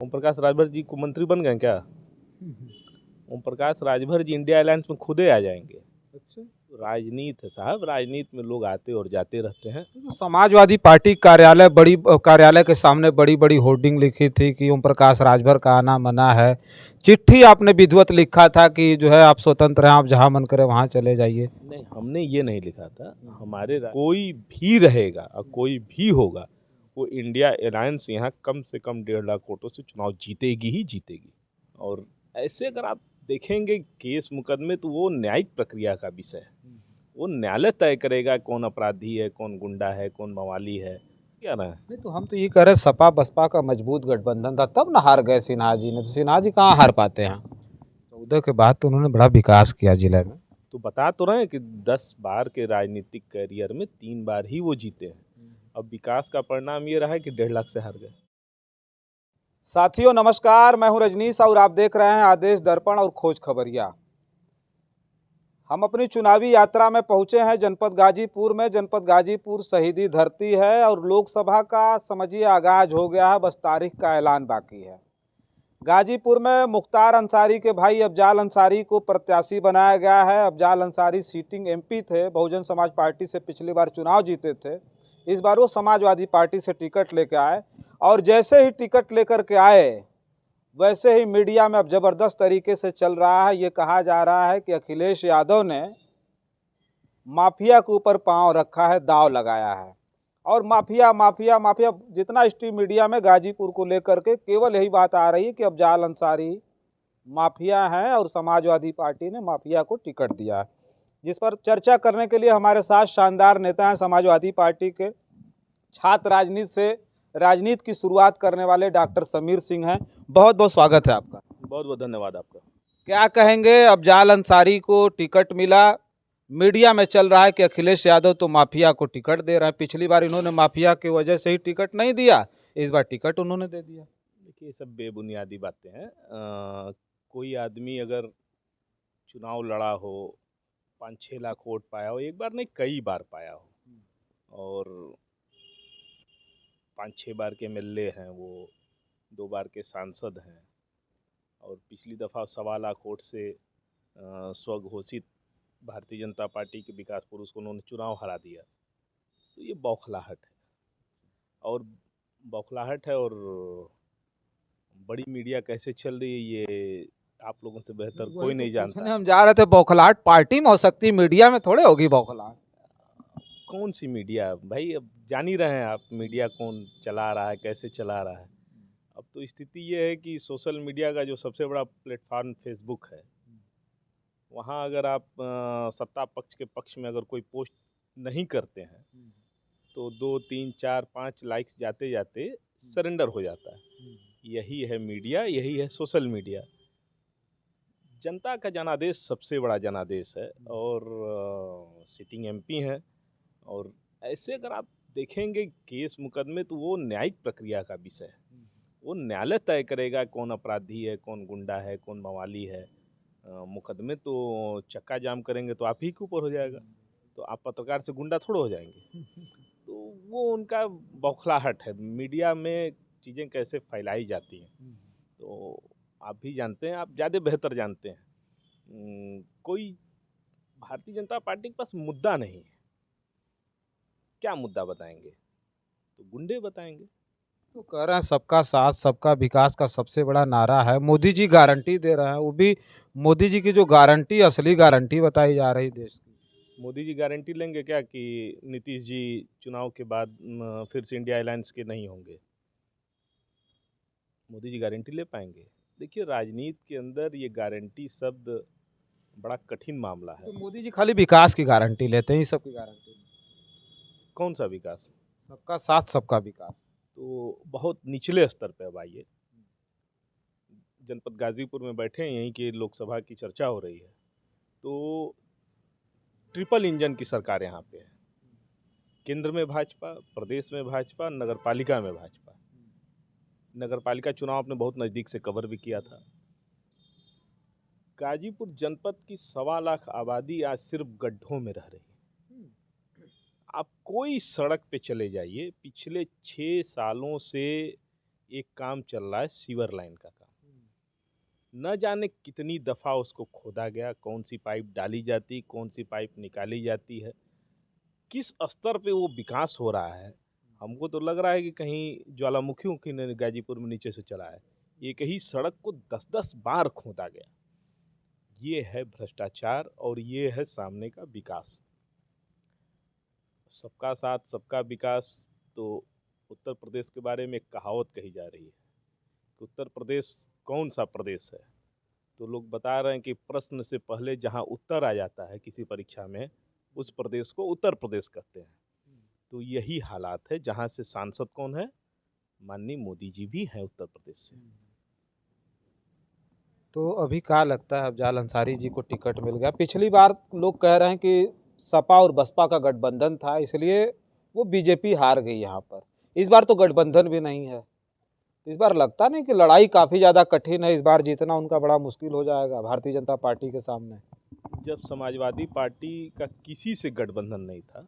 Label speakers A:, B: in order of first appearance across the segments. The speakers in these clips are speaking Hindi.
A: ओम प्रकाश राजभर जी को मंत्री बन गए क्या? ओम प्रकाश राजभर जी इंडिया अलायंस में खुदे आ जाएंगे।
B: अच्छा,
A: राजनीति है साहब, राजनीति में लोग आते और जाते रहते हैं।
B: तो समाजवादी पार्टी कार्यालय के सामने बड़ी बड़ी होर्डिंग लिखी थी कि ओम प्रकाश राजभर का आना मना है। चिट्ठी आपने विधिवत लिखा था कि जो है आप स्वतंत्र हैं, आप जहां मन करे वहां चले जाइए।
A: नहीं, हमने ये नहीं लिखा था। कोई भी रहेगा और कोई भी होगा, वो इंडिया अलायंस यहाँ कम से कम 1.5 लाख वोटों से चुनाव जीतेगी ही जीतेगी। और ऐसे अगर आप देखेंगे केस मुकदमे, तो वो न्यायिक प्रक्रिया का विषय है। वो न्यायालय तय करेगा कौन अपराधी है, कौन गुंडा है, कौन मवाली है। क्या ना है?
B: नहीं तो हम तो ये कह रहे सपा बसपा का मजबूत गठबंधन था, तब ना हार गए सिन्हा जी ने। तो सिन्हा जी कहाँ हार पाते हैं? 14 के बाद तो उन्होंने बड़ा विकास किया जिले में।
A: तो बता तो रहे हैं कि 10 बार के राजनीतिक करियर में 3 बार ही वो जीते हैं। अब विकास का परिणाम ये रहा है कि 1.5 लाख से हार गए।
B: साथियों नमस्कार, मैं हूं रजनीश और आप देख रहे हैं आदेश दर्पण और खोज खबरिया। हम अपनी चुनावी यात्रा में पहुंचे हैं जनपद गाजीपुर में। जनपद गाजीपुर शहीदी धरती है और लोकसभा का समझिए आगाज हो गया है, बस तारीख का ऐलान बाकी है। गाजीपुर में मुख्तार अंसारी के भाई अफजाल अंसारी को प्रत्याशी बनाया गया है। अफजाल अंसारी सीटिंग एमपी थे, बहुजन समाज पार्टी से पिछली बार चुनाव जीते थे। इस बार वो समाजवादी पार्टी से टिकट लेकर आए और जैसे ही टिकट लेकर के आए वैसे ही मीडिया में अब जबरदस्त तरीके से चल रहा है। ये कहा जा रहा है कि अखिलेश यादव ने माफिया के ऊपर पांव रखा है, दांव लगाया है। और माफिया माफिया माफिया जितना स्ट्रीम मीडिया में गाजीपुर को लेकर के केवल यही बात आ रही है कि अफजाल अंसारी माफिया हैं और समाजवादी पार्टी ने माफिया को टिकट दिया है। जिस पर चर्चा करने के लिए हमारे साथ शानदार नेता हैं, समाजवादी पार्टी के छात्र राजनीति से राजनीति की शुरुआत करने वाले डॉक्टर समीर सिंह हैं। बहुत बहुत स्वागत है आपका।
A: बहुत बहुत धन्यवाद आपका।
B: क्या कहेंगे, अफजाल अंसारी को टिकट मिला, मीडिया में चल रहा है कि अखिलेश यादव तो माफिया को टिकट दे रहा है। पिछली बार इन्होंने माफिया की वजह से ही टिकट नहीं दिया, इस बार टिकट उन्होंने दे दिया।
A: देखिए, ये सब बेबुनियादी बातें हैं। कोई आदमी अगर चुनाव लड़ा हो, 5-6 लाख वोट पाया हो, एक बार नहीं कई बार पाया हो, और 5-6 बार के एमएलए हैं वो, 2 बार के सांसद हैं, और पिछली दफ़ा 1.25 लाख वोट से स्वघोषित भारतीय जनता पार्टी के विकास पुरुष को उन्होंने चुनाव हरा दिया। तो ये बौखलाहट है, और और बड़ी मीडिया कैसे चल रही है ये आप लोगों से बेहतर कोई नहीं जानता।
B: हम जा रहे थे, बौखलाहट पार्टी में हो सकती है, मीडिया में थोड़े होगी बौखलाहट।
A: कौन सी मीडिया भाई, अब जान ही रहे हैं आप मीडिया कौन चला रहा है, कैसे चला रहा है। अब तो स्थिति ये है कि सोशल मीडिया का जो सबसे बड़ा प्लेटफॉर्म फेसबुक है, वहाँ अगर आप सत्ता पक्ष के पक्ष में अगर कोई पोस्ट नहीं करते हैं, तो 2, 3, 4, 5 लाइक्स जाते जाते सरेंडर हो जाता है। यही है मीडिया, यही है सोशल मीडिया। जनता का जनादेश सबसे बड़ा जनादेश है, और सिटिंग एमपी हैं। और ऐसे अगर आप देखेंगे केस मुकदमे, तो वो न्यायिक प्रक्रिया का विषय है। वो न्यायालय तय करेगा कौन अपराधी है, कौन गुंडा है, कौन मवाली है। मुकदमे तो चक्का जाम करेंगे तो आप ही के ऊपर हो जाएगा, तो आप पत्रकार से गुंडा थोड़ा हो जाएंगे। तो वो उनका बौखलाहट है, मीडिया में चीज़ें कैसे फैलाई जाती हैं। तो आप भी जानते हैं, आप ज़्यादा बेहतर जानते हैं। कोई भारतीय जनता पार्टी के पास मुद्दा नहीं है। क्या मुद्दा बताएंगे? तो गुंडे बताएंगे।
B: तो कह रहे हैं सबका साथ सबका विकास का सबसे बड़ा नारा है, मोदी जी गारंटी दे रहे हैं। वो भी मोदी जी की जो गारंटी, असली गारंटी बताई जा रही देश की।
A: मोदी जी गारंटी लेंगे क्या कि नीतीश जी चुनाव के बाद फिर से इंडिया अलायंस के नहीं होंगे? मोदी जी गारंटी ले पाएंगे? देखिए, राजनीति के अंदर ये गारंटी शब्द बड़ा कठिन मामला है।
B: तो मोदी जी खाली विकास की गारंटी लेते हैं, सबकी गारंटी नहीं।
A: कौन सा विकास?
B: सबका साथ सबका विकास
A: तो बहुत निचले स्तर पे अब आइए। जनपद गाजीपुर में बैठे हैं, यहीं की लोकसभा की चर्चा हो रही है। तो ट्रिपल इंजन की सरकार यहाँ पे है। केंद्र में भाजपा, प्रदेश में भाजपा, नगर पालिका में भाजपा। नगर पालिका चुनाव आपने बहुत नज़दीक से कवर भी किया था। गाजीपुर जनपद की 1.25 लाख आबादी आज सिर्फ गड्ढों में रह रही है। आप कोई सड़क पे चले जाइए, पिछले 6 सालों से एक काम चल रहा है सीवर लाइन का काम। न जाने कितनी दफ़ा उसको खोदा गया, कौन सी पाइप डाली जाती, कौन सी पाइप निकाली जाती है, किस स्तर पे वो विकास हो रहा है। हमको तो लग रहा है कि कहीं ज्वालामुखियों की ने गाजीपुर में नीचे से चला है। एक ही सड़क को 10-10 बार खोदा गया। ये है भ्रष्टाचार और ये है सामने का विकास। सबका साथ सबका विकास। तो उत्तर प्रदेश के बारे में एक कहावत कही जा रही है कि उत्तर प्रदेश कौन सा प्रदेश है। तो लोग बता रहे हैं कि प्रश्न से पहले जहां उत्तर आ जाता है किसी परीक्षा में, उस प्रदेश को उत्तर प्रदेश कहते हैं। तो यही हालात है। जहां से सांसद कौन है, माननीय मोदी जी भी हैं उत्तर प्रदेश से।
B: तो अभी क्या लगता है अफजाल अंसारी जी को टिकट मिल गया? पिछली बार लोग कह रहे हैं कि सपा और बसपा का गठबंधन था, इसलिए वो बीजेपी हार गई यहाँ पर। इस बार तो गठबंधन भी नहीं है, इस बार लगता नहीं कि लड़ाई काफ़ी ज़्यादा कठिन है, इस बार जीतना उनका बड़ा मुश्किल हो जाएगा भारतीय जनता पार्टी के सामने।
A: जब समाजवादी पार्टी का किसी से गठबंधन नहीं था,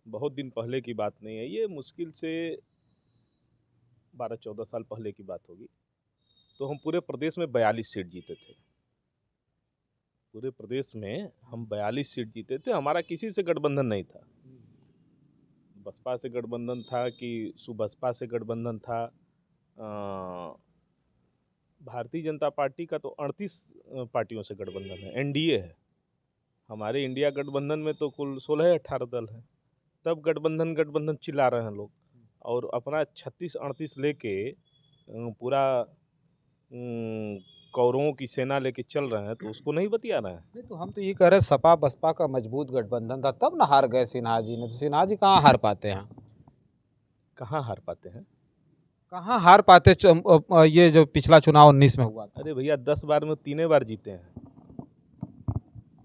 A: बहुत दिन पहले की बात नहीं है, ये मुश्किल से 12-14 साल पहले की बात होगी, तो हम पूरे प्रदेश में 42 सीट जीते थे। पूरे प्रदेश में हम 42 सीट जीते थे। हमारा किसी से गठबंधन नहीं था। बसपा से गठबंधन था कि सुबसपा से गठबंधन था। भारतीय जनता पार्टी का तो 38 पार्टियों से गठबंधन है, एनडीए है। हमारे इंडिया गठबंधन में तो कुल 16-18 दल हैं। तब गठबंधन गठबंधन चिल्ला रहे हैं लोग, और अपना 36-38 लेके पूरा कौरवों की सेना लेके चल रहे हैं, तो उसको नहीं बतिया रहे हैं।
B: नहीं तो हम तो ये कह रहे हैं सपा बसपा का मजबूत गठबंधन था, तब ना हार गए सिन्हा जी ने। तो सिन्हा जी कहाँ हार पाते हैं?
A: कहाँ हार पाते हैं?
B: कहाँ हार पाते? ये जो पिछला चुनाव 19 में हुआ था।
A: अरे भैया, 10 बार में 3 बार जीते हैं।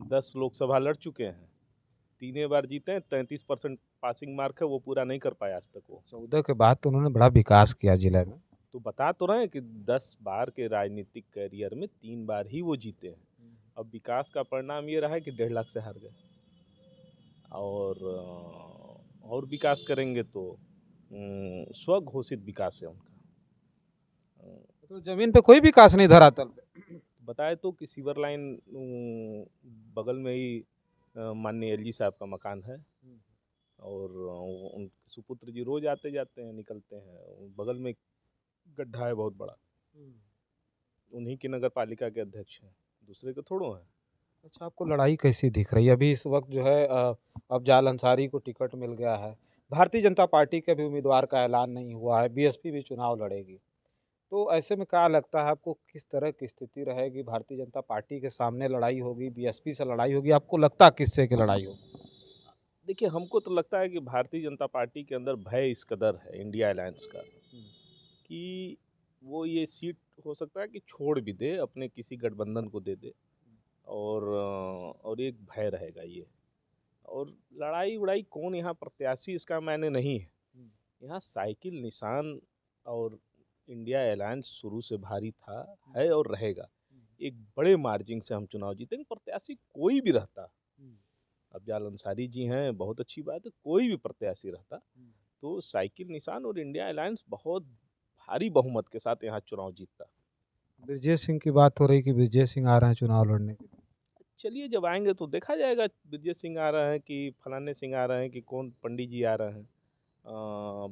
A: 10 लोकसभा लड़ चुके हैं, 3 बार जीते हैं। 33% पासिंग मार्क है, वो पूरा नहीं कर पाया आज तक वो।
B: 14 के बाद तो उन्होंने बड़ा विकास किया जिले में।
A: तो बता तो रहे हैं कि 10 बार के राजनीतिक करियर में 3 बार ही वो जीते हैं। अब विकास का परिणाम ये रहा है कि 1.5 लाख से हार गए। और विकास करेंगे तो स्वघोषित विकास है उनका।
B: तो जमीन पे कोई विकास नहीं धरातल पे।
A: बताए तो कि सीवर लाइन बगल में ही माननीय एलजी साहब का मकान है, और उन सुपुत्र जी रोज आते जाते हैं, निकलते हैं। बगल में गड्ढा है बहुत बड़ा, उन्हीं की नगर पालिका के अध्यक्ष हैं, दूसरे के थोड़ो हैं।
B: अच्छा, आपको लड़ाई कैसी दिख रही है अभी इस वक्त? जो है अफजाल अंसारी को टिकट मिल गया है, भारतीय जनता पार्टी के भी उम्मीदवार का ऐलान नहीं हुआ है, बीएसपी भी चुनाव लड़ेगी। तो ऐसे में क्या लगता है आपको, किस तरह की स्थिति रहेगी? भारतीय जनता पार्टी के सामने लड़ाई होगी, बीएसपी से लड़ाई होगी, आपको लगता है किससे की लड़ाई होगी?
A: देखिए, हमको तो लगता है कि भारतीय जनता पार्टी के अंदर भय इस कदर है इंडिया अलायंस का कि वो ये सीट हो सकता है कि छोड़ भी दे, अपने किसी गठबंधन को दे दे, और एक भय रहेगा ये। और लड़ाई उड़ाई कौन यहाँ प्रत्याशी, इसका मायने नहीं है। यहाँ साइकिल निशान और इंडिया अलायंस शुरू से भारी था, है और रहेगा। एक बड़े मार्जिन से हम चुनाव जीतेंगे। प्रत्याशी कोई भी रहता, अफजाल अंसारी जी हैं, बहुत अच्छी बात है, कोई भी प्रत्याशी रहता तो साइकिल निशान और इंडिया अलायंस बहुत भारी बहुमत के साथ यहाँ चुनाव जीतता।
B: ब्रजेश सिंह की बात हो रही कि ब्रजेश सिंह आ रहे हैं चुनाव लड़ने के लिए।
A: चलिए, जब आएंगे तो देखा जाएगा ब्रजेश सिंह आ रहे हैं कि फलाने सिंह आ रहे हैं कि कौन पंडित जी आ रहे हैं।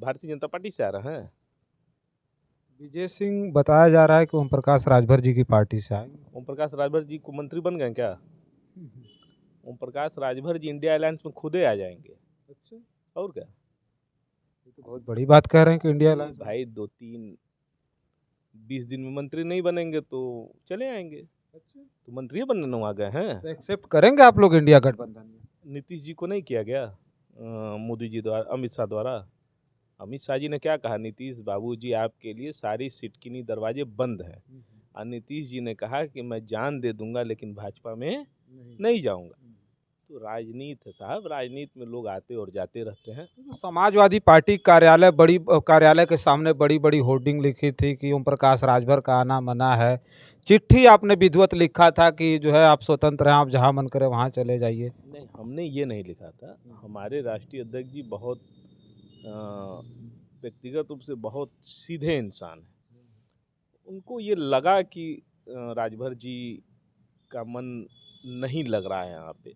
A: भारतीय जनता पार्टी से आ रहे हैं।
B: ब्रजेश सिंह बताया जा रहा है कि ओम प्रकाश राजभर जी की पार्टी से आएंगे।
A: ओम प्रकाश राजभर जी को मंत्री बन गए क्या? ओम प्रकाश राजभर जी इंडिया अलायंस में खुदे आ जाएंगे।
B: अच्छा,
A: और क्या?
B: ये तो बहुत बड़ी बात कह रहे हैं कि इंडिया अलायंस।
A: भाई 2-3-20 दिन में मंत्री नहीं बनेंगे तो चले आएंगे।
B: अच्छा,
A: तो मंत्री बनने आ गए हैं।
B: तो एक्सेप्ट करेंगे आप लोग इंडिया गठबंधन में?
A: नीतीश जी को नहीं किया गया मोदी जी द्वारा, अमित शाह द्वारा। अमित शाह जी ने क्या कहा, नीतीश बाबूजी आपके लिए सारी सिटकिनी दरवाजे बंद हैं। और नीतीश जी ने कहा कि मैं जान दे दूंगा लेकिन भाजपा में नहीं जाऊंगा। तो राजनीति है साहब, राजनीति में लोग आते और जाते रहते हैं।
B: तो समाजवादी पार्टी कार्यालय के सामने बड़ी बड़ी होर्डिंग लिखी थी कि ओम प्रकाश राजभर का आना मना है। चिट्ठी आपने विधिवत लिखा था कि जो है आप स्वतंत्र हैं, आप जहां मन करे वहां चले जाइए।
A: नहीं, हमने ये नहीं लिखा था। हमारे राष्ट्रीय अध्यक्ष जी बहुत व्यक्तिगत रूप से बहुत सीधे इंसान हैं। उनको ये लगा कि राजभर जी का मन नहीं लग रहा है यहाँ पे,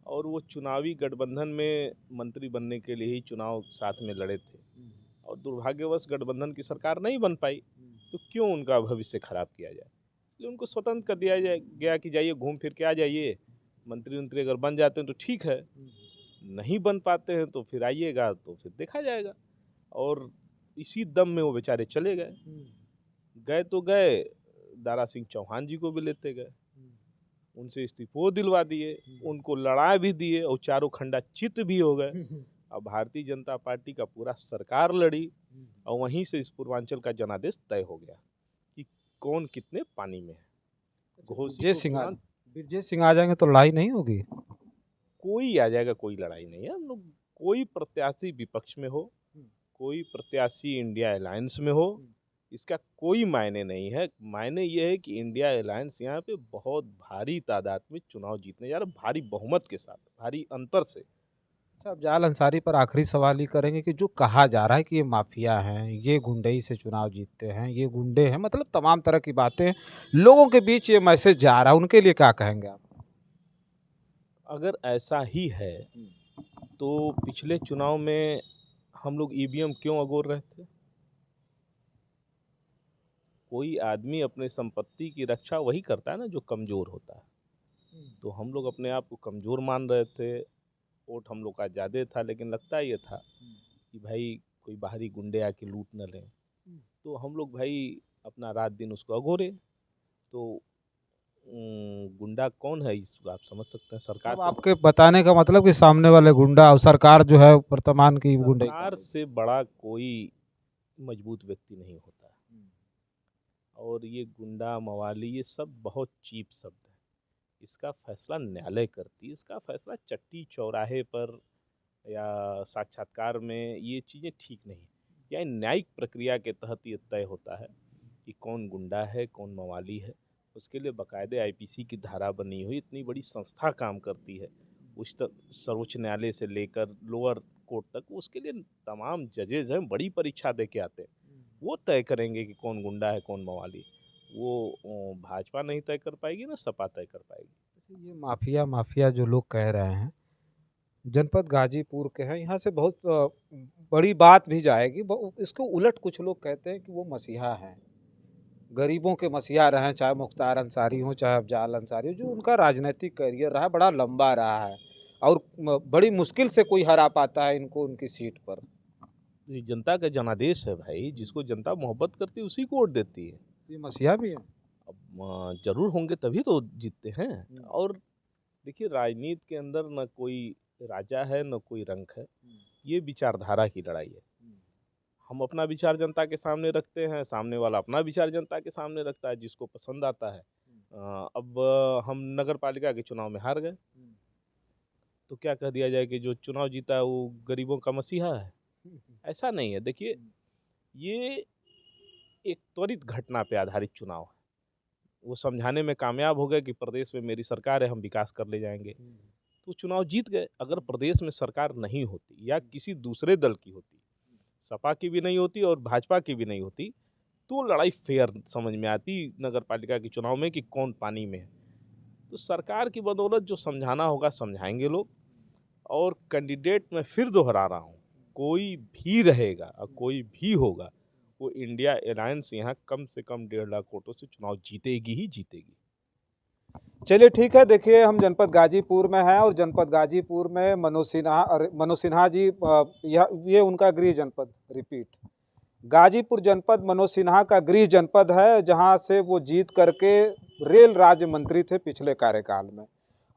A: और वो चुनावी गठबंधन में मंत्री बनने के लिए ही चुनाव साथ में लड़े थे, और दुर्भाग्यवश गठबंधन की सरकार नहीं बन पाई, तो क्यों उनका भविष्य खराब किया जाए। इसलिए उनको स्वतंत्र कर दिया गया कि जाइए घूम फिर के आ जाइए, मंत्री अगर बन जाते हैं तो ठीक है, नहीं बन पाते हैं तो फिर आइएगा, तो फिर देखा जाएगा। और इसी दम में वो बेचारे चले गए। गए तो गए, दारा सिंह चौहान जी को भी लेते गए, उनसे इस्तीफा दिलवा दिए, उनको लड़ा भी दिए, और चारों खंडा चित भी हो गए। अब भारतीय जनता पार्टी का पूरा सरकार लड़ी, और वहीं से इस पूर्वांचल का जनादेश तय हो गया कि कौन कितने पानी में है।
B: विजय सिंह आ जाएंगे तो लड़ाई नहीं होगी?
A: कोई आ जाएगा, कोई लड़ाई नहीं है। हम लोग, कोई प्रत्याशी विपक्ष में हो, कोई प्रत्याशी इंडिया अलायंस में हो, इसका कोई मायने नहीं है। मायने ये है कि इंडिया अलायंस यहाँ पे बहुत भारी तादाद में चुनाव जीतने जा रहा है, भारी बहुमत के साथ, भारी अंतर से।
B: अच्छा, अफजाल अंसारी पर आखिरी सवाल ही करेंगे कि जो कहा जा रहा है कि ये माफिया हैं, ये गुंडई से चुनाव जीतते हैं, ये गुंडे हैं, मतलब तमाम तरह की बातें लोगों के बीच ये मैसेज जा रहा है, उनके लिए क्या कहेंगे आप?
A: अगर ऐसा ही है तो पिछले चुनाव में हम लोग ईवीएम क्यों अगोर रहे थे? कोई आदमी अपने संपत्ति की रक्षा वही करता है ना जो कमज़ोर होता है। तो हम लोग अपने आप को कमज़ोर मान रहे थे, वोट हम लोग का ज़्यादा था, लेकिन लगता ये था कि भाई कोई बाहरी गुंडे आके लूट न लें, तो हम लोग भाई अपना रात दिन उसको अगोरे। तो गुंडा कौन है इसको आप समझ सकते हैं। सरकार
B: अब आपके बताने का मतलब कि सामने वाले गुंडा और सरकार जो है वर्तमान की गुंडे,
A: सरकार से बड़ा कोई मजबूत व्यक्ति नहीं होता। और ये गुंडा मवाली ये सब बहुत चीप शब्द है। इसका फैसला न्यायालय करती है, इसका फैसला चट्टी चौराहे पर या साक्षात्कार में ये चीज़ें ठीक नहीं। या न्यायिक प्रक्रिया के तहत ये तय होता है कि कौन गुंडा है, कौन मवाली है। उसके लिए बाकायदे आईपीसी की धारा बनी हुई, इतनी बड़ी संस्था काम करती है, उच्च सर्वोच्च न्यायालय से लेकर लोअर कोर्ट तक, उसके लिए तमाम जजेज हैं, बड़ी परीक्षा दे के आते हैं। वो तय करेंगे कि कौन गुंडा है, कौन मवाली। वो भाजपा नहीं तय कर पाएगी, ना सपा तय कर पाएगी।
B: ये माफिया माफिया जो लोग कह रहे हैं, जनपद गाजीपुर के हैं, यहाँ से बहुत बड़ी बात भी जाएगी। इसको उलट कुछ लोग कहते हैं कि वो मसीहा हैं, गरीबों के मसीहा रहे हैं, चाहे मुख्तार अंसारी हो, चाहे अफजाल अंसारी हो। जो उनका राजनीतिक करियर रहा, बड़ा लंबा रहा है, और बड़ी मुश्किल से कोई हरा पाता है इनको उनकी सीट पर।
A: तो ये जनता का जनादेश है भाई, जिसको जनता मोहब्बत करती है उसी को वोट देती है।
B: ये मसीहा भी है।
A: अब जरूर होंगे तभी तो जीतते हैं। और देखिए, राजनीति के अंदर न कोई राजा है, न कोई रंक है, ये विचारधारा की लड़ाई है। हम अपना विचार जनता के सामने रखते हैं, सामने वाला अपना विचार जनता के सामने रखता है, जिसको पसंद आता है। अब हम नगर पालिका के चुनाव में हार गए, तो क्या कह दिया जाए कि जो चुनाव जीता है वो गरीबों का मसीहा है? ऐसा नहीं है। देखिए, ये एक त्वरित घटना पे आधारित चुनाव है। वो समझाने में कामयाब हो गए कि प्रदेश में मेरी सरकार है, हम विकास कर ले जाएंगे, तो चुनाव जीत गए। अगर प्रदेश में सरकार नहीं होती या किसी दूसरे दल की होती, सपा की भी नहीं होती और भाजपा की भी नहीं होती, तो लड़ाई फेयर समझ में आती नगर पालिका के चुनाव में कि कौन पानी में है। तो सरकार की बदौलत जो समझाना होगा समझाएंगे लोग। और कैंडिडेट मैं फिर दोहरा रहा हूँ, कोई भी रहेगा और कोई भी होगा, वो इंडिया अलायंस यहाँ कम से कम 1.5 लाख वोटों से चुनाव जीतेगी ही जीतेगी।
B: चलिए ठीक है, देखिए हम जनपद गाजीपुर में हैं, और जनपद गाजीपुर में मनोज सिन्हा जी, ये उनका गृह जनपद, रिपीट, गाजीपुर जनपद मनोज सिन्हा का गृह जनपद है, जहां से वो जीत करके रेल राज्य मंत्री थे पिछले कार्यकाल में,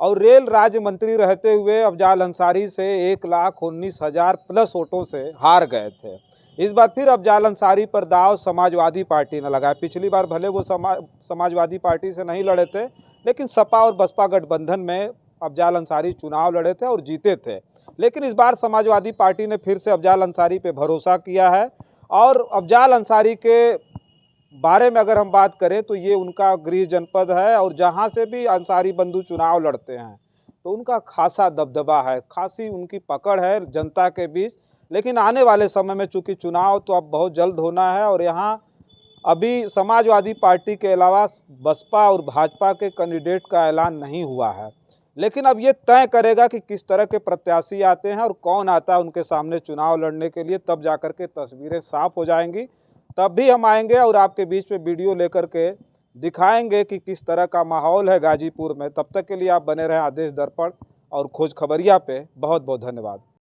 B: और रेल राज्य मंत्री रहते हुए अफजाल अंसारी से 1,19,000 प्लस वोटों से हार गए थे। इस बार फिर अफजाल अंसारी पर दाव समाजवादी पार्टी ने लगाया। पिछली बार भले वो समाजवादी पार्टी से नहीं लड़े थे, लेकिन सपा और बसपा गठबंधन में अफजाल अंसारी चुनाव लड़े थे और जीते थे। लेकिन इस बार समाजवादी पार्टी ने फिर से अफजाल अंसारी पे भरोसा किया है, और अफजाल अंसारी के बारे में अगर हम बात करें तो ये उनका गृह जनपद है, और जहाँ से भी अंसारी बंधु चुनाव लड़ते हैं तो उनका खासा दबदबा है, खासी उनकी पकड़ है जनता के बीच। लेकिन आने वाले समय में चूंकि चुनाव तो अब बहुत जल्द होना है और यहाँ अभी समाजवादी पार्टी के अलावा बसपा और भाजपा के कैंडिडेट का ऐलान नहीं हुआ है, लेकिन अब ये तय करेगा कि किस तरह के प्रत्याशी आते हैं और कौन आता है उनके सामने चुनाव लड़ने के लिए, तब जाकर के तस्वीरें साफ हो जाएंगी। तब भी हम आएंगे और आपके बीच में वीडियो लेकर के दिखाएंगे कि किस तरह का माहौल है गाजीपुर में। तब तक के लिए आप बने रहें आदेश दर्पण और खोज खबरिया पे। बहुत बहुत धन्यवाद।